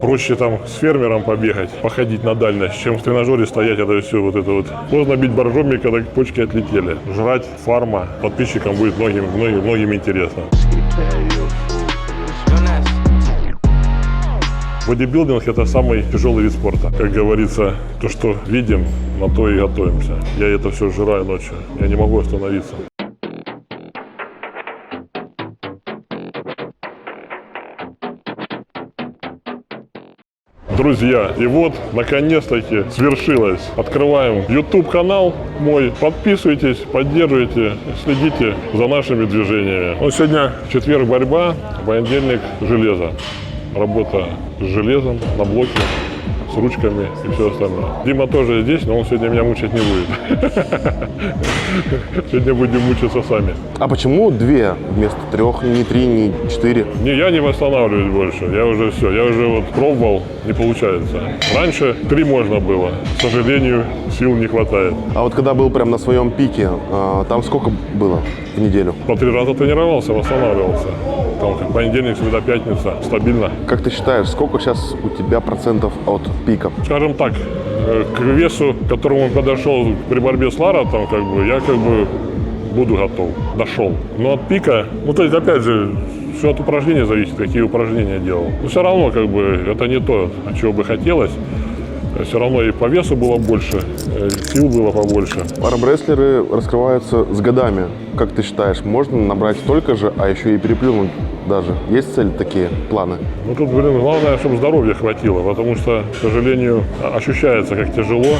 Проще там с фермером побегать, походить на дальность, чем в тренажере стоять, это все вот это вот. Поздно бить боржоми, когда почки отлетели. Жрать фарма подписчикам будет многим интересно. Бодибилдинг – это самый тяжелый вид спорта. Как говорится, то, что видим, на то и готовимся. Я это все жраю ночью, я не могу остановиться. Друзья, и вот, наконец-таки, свершилось. Открываем YouTube-канал мой. Подписывайтесь, поддерживайте, следите за нашими движениями. Ну, сегодня четверг борьба, понедельник железо. Работа с железом на блоке, с ручками и все остальное. Дима тоже здесь, но он сегодня меня мучить не будет. Сегодня будем мучиться сами. А почему две вместо трех, не три, не четыре? Я не восстанавливаюсь больше. Я уже все. Я уже вот пробовал, не получается. Раньше 3 можно было. К сожалению, сил не хватает. А вот когда был прям на своем пике, там сколько было в неделю? По 3 раза тренировался, восстанавливался. Там как понедельник, среда, пятница. Стабильно. Как ты считаешь, сколько сейчас у тебя процентов от пика? Скажем так, к весу, к которому подошел при борьбе с Лара, там я буду готов, дошел. Но от пика, то есть опять же, все от упражнений зависит, какие упражнения делал. Но все равно это не то, чего бы хотелось. Все равно и по весу было больше, сил было побольше. Армрестлеры раскрываются с годами. Как ты считаешь, можно набрать столько же, а еще и переплюнуть даже? Есть цель, такие планы? Тут, главное, чтобы здоровья хватило, потому что, к сожалению, ощущается, как тяжело.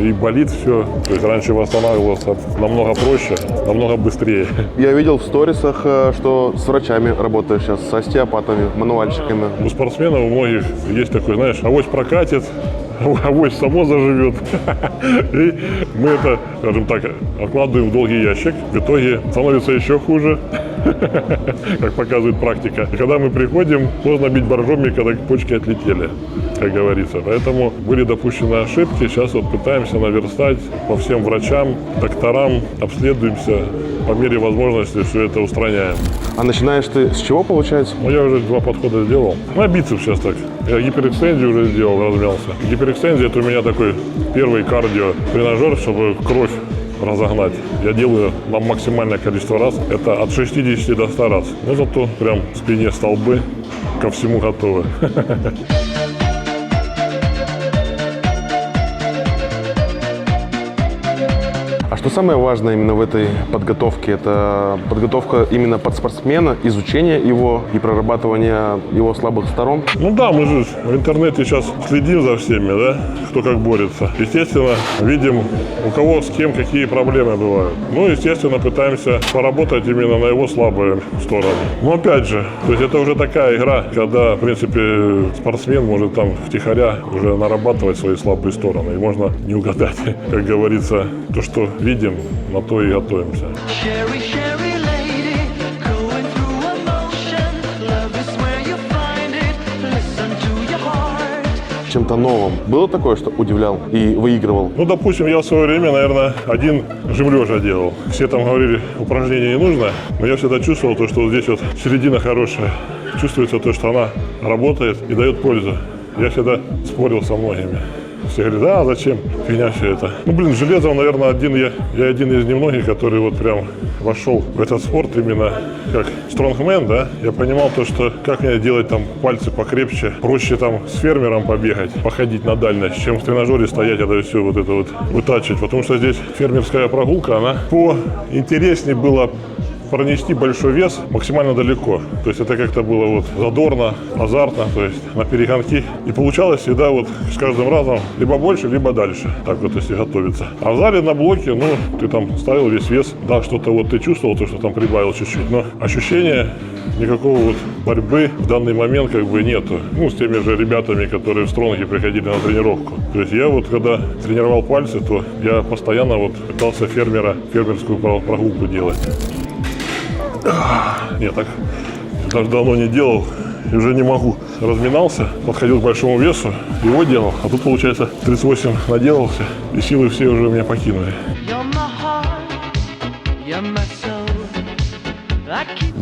И болит все. То есть раньше восстанавливался намного проще, намного быстрее. Я видел в сторисах, что с врачами работаешь сейчас, с остеопатами, мануальщиками. У спортсменов у многих есть такой, знаешь, авось прокатит, авось само заживет. И мы это, скажем так, откладываем в долгий ящик. В итоге становится еще хуже, как показывает практика. И когда мы приходим, поздно бить боржоми, когда почки отлетели, как говорится. Поэтому были допущены ошибки. Сейчас вот пытаемся наверстать по всем врачам, докторам, обследуемся. По мере возможности все это устраняем. А начинаешь ты с чего, получается? Я уже 2 подхода сделал. На бицепс сейчас так. Я гиперэкстензию уже сделал, размялся. Гиперэкстензия – это у меня такой первый кардио-тренажер, чтобы кровь разогнать. Я делаю на максимальное количество раз. Это от 60 до 100 раз. Но зато прям в спине столбы, ко всему готовы. Что самое важное именно в этой подготовке? Это подготовка именно под спортсмена, изучение его и прорабатывание его слабых сторон? Мы же в интернете сейчас следим за всеми, да, кто как борется. Естественно, видим, у кого с кем какие проблемы бывают. Естественно, пытаемся поработать именно на его слабые стороны. Но опять же, то есть это уже такая игра, когда, в принципе, спортсмен может там втихаря уже нарабатывать свои слабые стороны. И можно не угадать, как говорится, то, что видим, на то и готовимся. Чем-то новым было такое, что удивлял и выигрывал? Допустим, я в свое время, наверное, один жим лежа делал. Все там говорили, упражнение не нужно, но я всегда чувствовал то, что вот здесь вот середина хорошая. Чувствуется то, что она работает и дает пользу. Я всегда спорил со многими. Все говорят, да, зачем? Фигня все это. Железом, наверное, я один из немногих, который вот прям вошел в этот спорт именно как стронгмен, да. Я понимал то, что как мне делать там пальцы покрепче, проще там с фермером побегать, походить на дальность, чем в тренажере стоять, это все вот это вот вытачивать. Потому что здесь фермерская прогулка, она поинтереснее была пронести большой вес максимально далеко. То есть это как-то было вот задорно, азартно, то есть на перегонки. И получалось всегда вот с каждым разом либо больше, либо дальше. Так вот, если готовиться. А в зале на блоке, ты там ставил весь вес. Да, что-то вот ты чувствовал, то, что там прибавил чуть-чуть. Но ощущения никакого вот борьбы в данный момент нету. С теми же ребятами, которые в стронге приходили на тренировку. То есть я вот когда тренировал пальцы, то я постоянно вот пытался фермерскую прогулку делать. Нет, так даже давно не делал и уже не могу. Разминался, подходил к большому весу, его делал, а тут, получается, 38 наделался, и силы все уже меня покинули.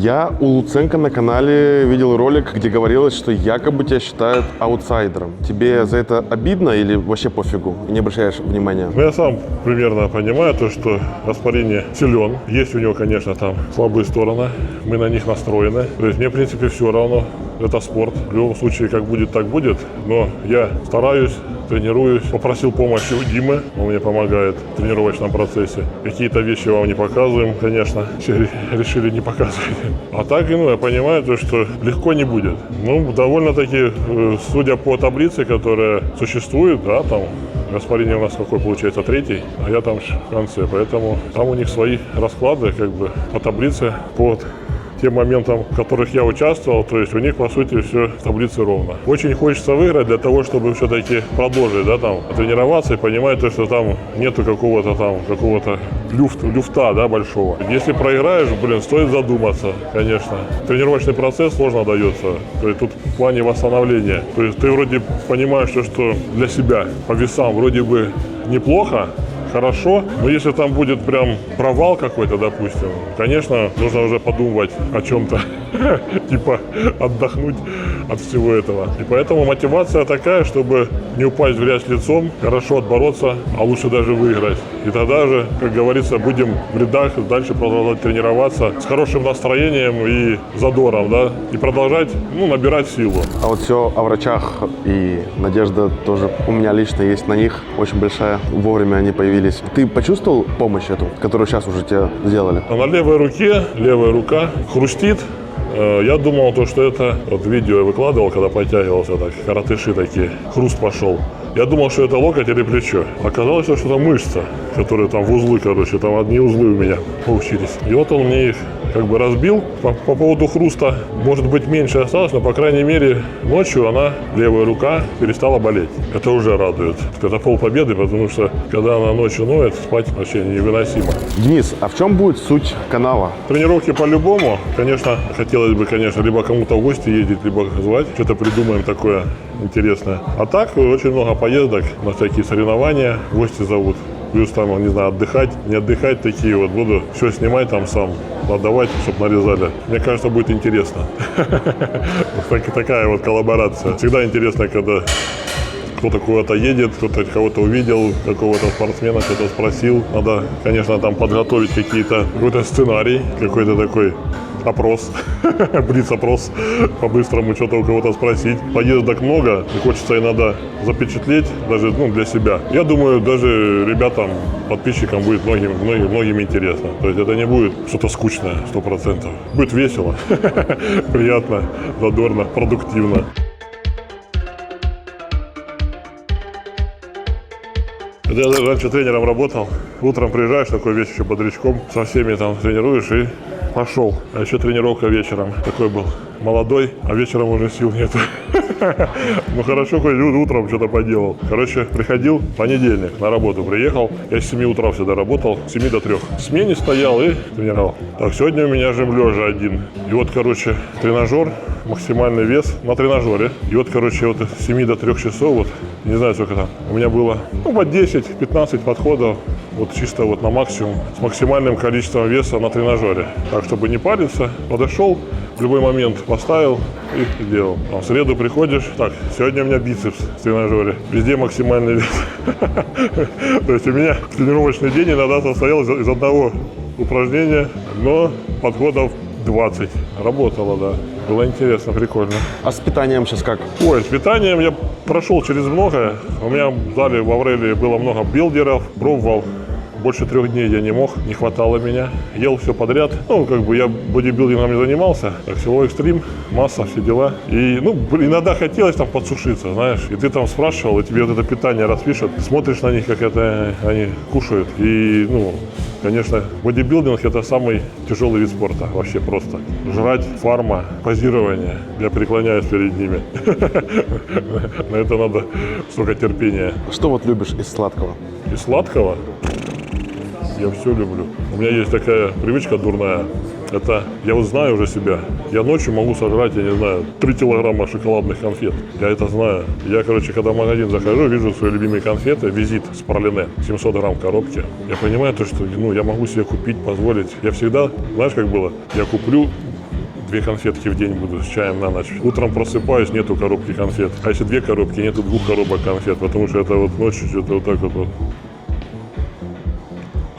Я у Луценко на канале видел ролик, где говорилось, что якобы тебя считают аутсайдером. Тебе за это обидно или вообще пофигу? Не обращаешь внимания? Ну, я сам примерно понимаю то, что Гаспарини силен. Есть у него, конечно, там слабые стороны. Мы на них настроены. То есть мне, в принципе, все равно. Это спорт. В любом случае, как будет, так будет. Но я стараюсь, тренируюсь. Попросил помощи у Димы. Он мне помогает в тренировочном процессе. Какие-то вещи вам не показываем, конечно. Все решили не показывать. А так, ну, я понимаю, то, что легко не будет. Ну, довольно-таки, судя по таблице, которая существует, да, там Гаспарини у нас какой получается, третий, а я там в конце. Поэтому там у них свои расклады, как бы, по таблице, по тем моментам, в которых я участвовал, то есть у них, по сути, все в таблице ровно. Очень хочется выиграть для того, чтобы все-таки продолжить, да, там, тренироваться и понимать, то, что там нету какого-то люфта, да, большого. Если проиграешь, стоит задуматься, конечно. Тренировочный процесс сложно дается, то есть тут в плане восстановления. То есть ты вроде понимаешь, что для себя по весам вроде бы неплохо, хорошо, но если там будет прям провал какой-то, допустим, конечно, нужно уже подумать о чем-то, типа отдохнуть от всего этого. И поэтому мотивация такая, чтобы не упасть в грязь лицом, хорошо отбороться, а лучше даже выиграть. И тогда же, как говорится, будем в рядах дальше продолжать тренироваться с хорошим настроением и задором, да, и продолжать, набирать силу. А вот все о врачах и надежда тоже у меня лично есть на них, очень большая. Вовремя они появились. Ты почувствовал помощь эту, которую сейчас уже тебе сделали? На левой руке, левая рука хрустит. Я думал, что это, вот видео я выкладывал, когда подтягивался, так, каратыши такие, хруст пошел. Я думал, что это локоть или плечо. Оказалось, что это мышца, которые там в узлы, там одни узлы у меня получились. И вот он мне их как бы разбил. По поводу хруста, может быть, меньше осталось, но, по крайней мере, ночью левая рука перестала болеть. Это уже радует. Это полпобеды, потому что, когда она ночью ноет, спать вообще невыносимо. Денис, а в чем будет суть канала? Тренировки по-любому. Конечно, хотелось бы, либо кому-то в гости ездить, либо звать. Что-то придумаем такое интересное. А так, очень много поездок на всякие соревнования. Гости зовут. Плюс там, не знаю, отдыхать, не отдыхать такие вот. Буду все снимать там сам, отдавать, чтобы нарезали. Мне кажется, будет интересно. Такая вот коллаборация. Всегда интересно, когда кто-то куда-то едет, кто-то кого-то увидел, какого-то спортсмена, кто-то спросил. Надо, конечно, там подготовить какой-то сценарий, какой-то такой опрос, блиц-опрос, по-быстрому что-то у кого-то спросить. Поездок много, и хочется иногда запечатлеть, даже для себя. Я думаю, даже ребятам, подписчикам будет многим интересно. То есть это не будет что-то скучное, 100%. Будет весело, приятно, задорно, продуктивно. Я раньше тренером работал. Утром приезжаешь, такой весь еще бодрячком, со всеми там тренируешь и пошел. А еще тренировка вечером. Такой был молодой, а вечером уже сил нет. Ну хорошо, хоть утром что-то поделал. Приходил понедельник, на работу приехал. Я с 7 утра всегда работал, с 7 до 3. В смене стоял и тренировал. Так, сегодня у меня жим лежа один. И вот, тренажер, максимальный вес на тренажере. И вот, с 7 до 3 часов, не знаю, сколько там, у меня было, по 10-15 подходов. Чисто на максимум, с максимальным количеством веса на тренажере. Так, чтобы не париться, подошел, в любой момент поставил и сделал. В среду приходишь, так, сегодня у меня бицепс в тренажере, везде максимальный вес. То есть у меня тренировочный день иногда состоял из одного упражнения, но подходов 20. Работало, да. Было интересно, прикольно. А с питанием сейчас как? С питанием я прошел через многое. У меня в зале в Аврелии было много билдеров, пробовал. Больше 3 дней я не мог, не хватало меня. Ел все подряд. Я бодибилдингом не занимался. Так, силовой экстрим, масса, все дела. И, иногда хотелось там подсушиться, знаешь. И ты там спрашивал, и тебе это питание распишут. Смотришь на них, как это они кушают. И, конечно, бодибилдинг – это самый тяжелый вид спорта. Вообще просто. Жрать, фарма, позирование. Я преклоняюсь перед ними. На это надо столько терпения. Что любишь из сладкого? Из сладкого? Я все люблю. У меня есть такая привычка дурная. Это, я знаю уже себя. Я ночью могу сожрать, 3 килограмма шоколадных конфет. Я это знаю. Я, когда в магазин захожу, вижу свои любимые конфеты, визит с пралине, 700 грамм в коробке. Я понимаю что я могу себе купить, позволить. Я всегда, знаешь, как было? Я куплю 2 конфетки в день буду с чаем на ночь. Утром просыпаюсь, нету коробки конфет. А если 2 коробки, нету 2 коробок конфет, потому что это вот ночью что-то вот так вот.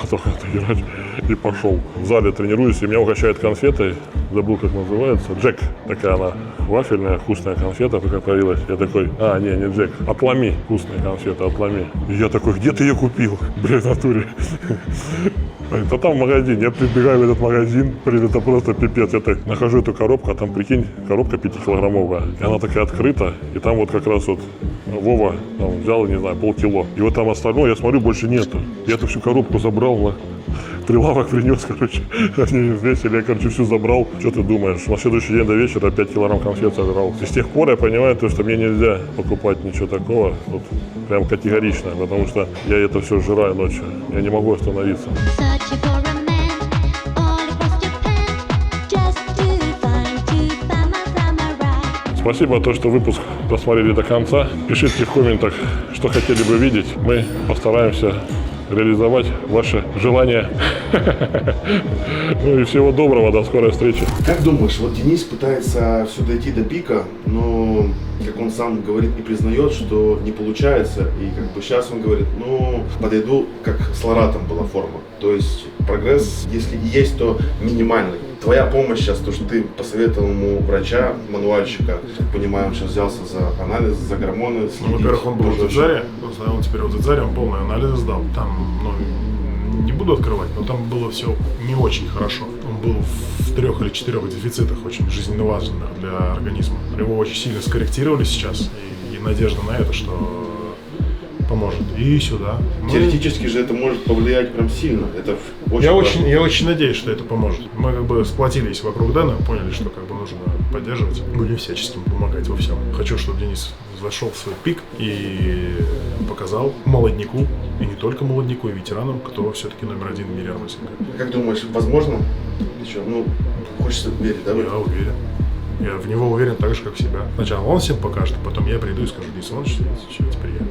Только играть и пошел. В зале тренируюсь, и меня угощают конфетой. Забыл, как называется. Джек. Такая она вафельная, вкусная конфета, пока появилась. Я такой, не Джек. Отломи. Вкусная конфета, отломи. И я такой, где ты ее купил? Блин, в натуре. Это там в магазине. Я прибегаю в этот магазин. Блин, это просто пипец. Я так нахожу эту коробку, а там, прикинь, коробка 5-килограммовая. И она такая открыта. И там вот как раз вот Вова там взял, не знаю, полкило. И вот там остальное, я смотрю, больше нету. Я эту всю коробку забрал, прилавок принес, короче. Они взвесили, я, короче, всю забрал. Что ты думаешь? На следующий день до вечера 5 килограмм конфет собирал. И с тех пор я понимаю, что мне нельзя покупать ничего такого. Вот прям категорично, потому что я это все сжираю ночью. Я не могу остановиться. Спасибо, что выпуск посмотрели до конца. Пишите в комментах, что хотели бы видеть. Мы постараемся реализовать ваши желания. Ну и всего доброго, до скорой встречи. Как думаешь, вот Денис пытается все дойти до пика, но, как он сам говорит, не признает, что не получается. И как бы сейчас он говорит, подойду, как с Лоратом была форма. То есть прогресс, если и есть, то минимальный. Твоя помощь сейчас, то, что ты посоветовал ему врача, мануальщика, понимаю, он сейчас взялся за анализ, за гормоны. Во-первых, он был в Дзаре, он теперь в Дзаре, он полный анализ сдал. Там, не буду открывать, но там было все не очень хорошо. Он был в 3 или 4 дефицитах, очень жизненно важных для организма. Его очень сильно скорректировали сейчас, и надежда на это, что поможет. И сюда. Теоретически же это может повлиять прям сильно. Это я очень надеюсь, что это поможет. Мы как бы сплотились вокруг Дэна, поняли, что как бы нужно поддерживать. Будем всячески помогать во всем. Хочу, чтобы Денис зашел в свой пик и показал молодняку, и не только молодняку, и ветеранам, кто все-таки номер 1 в мире армрестлинга. Как думаешь, возможно? Еще, хочется верить, да? Я уверен. Я в него уверен так же, как в себя. Сначала он всем покажет, а потом я приду и скажу: Денис Иванович, теперь я.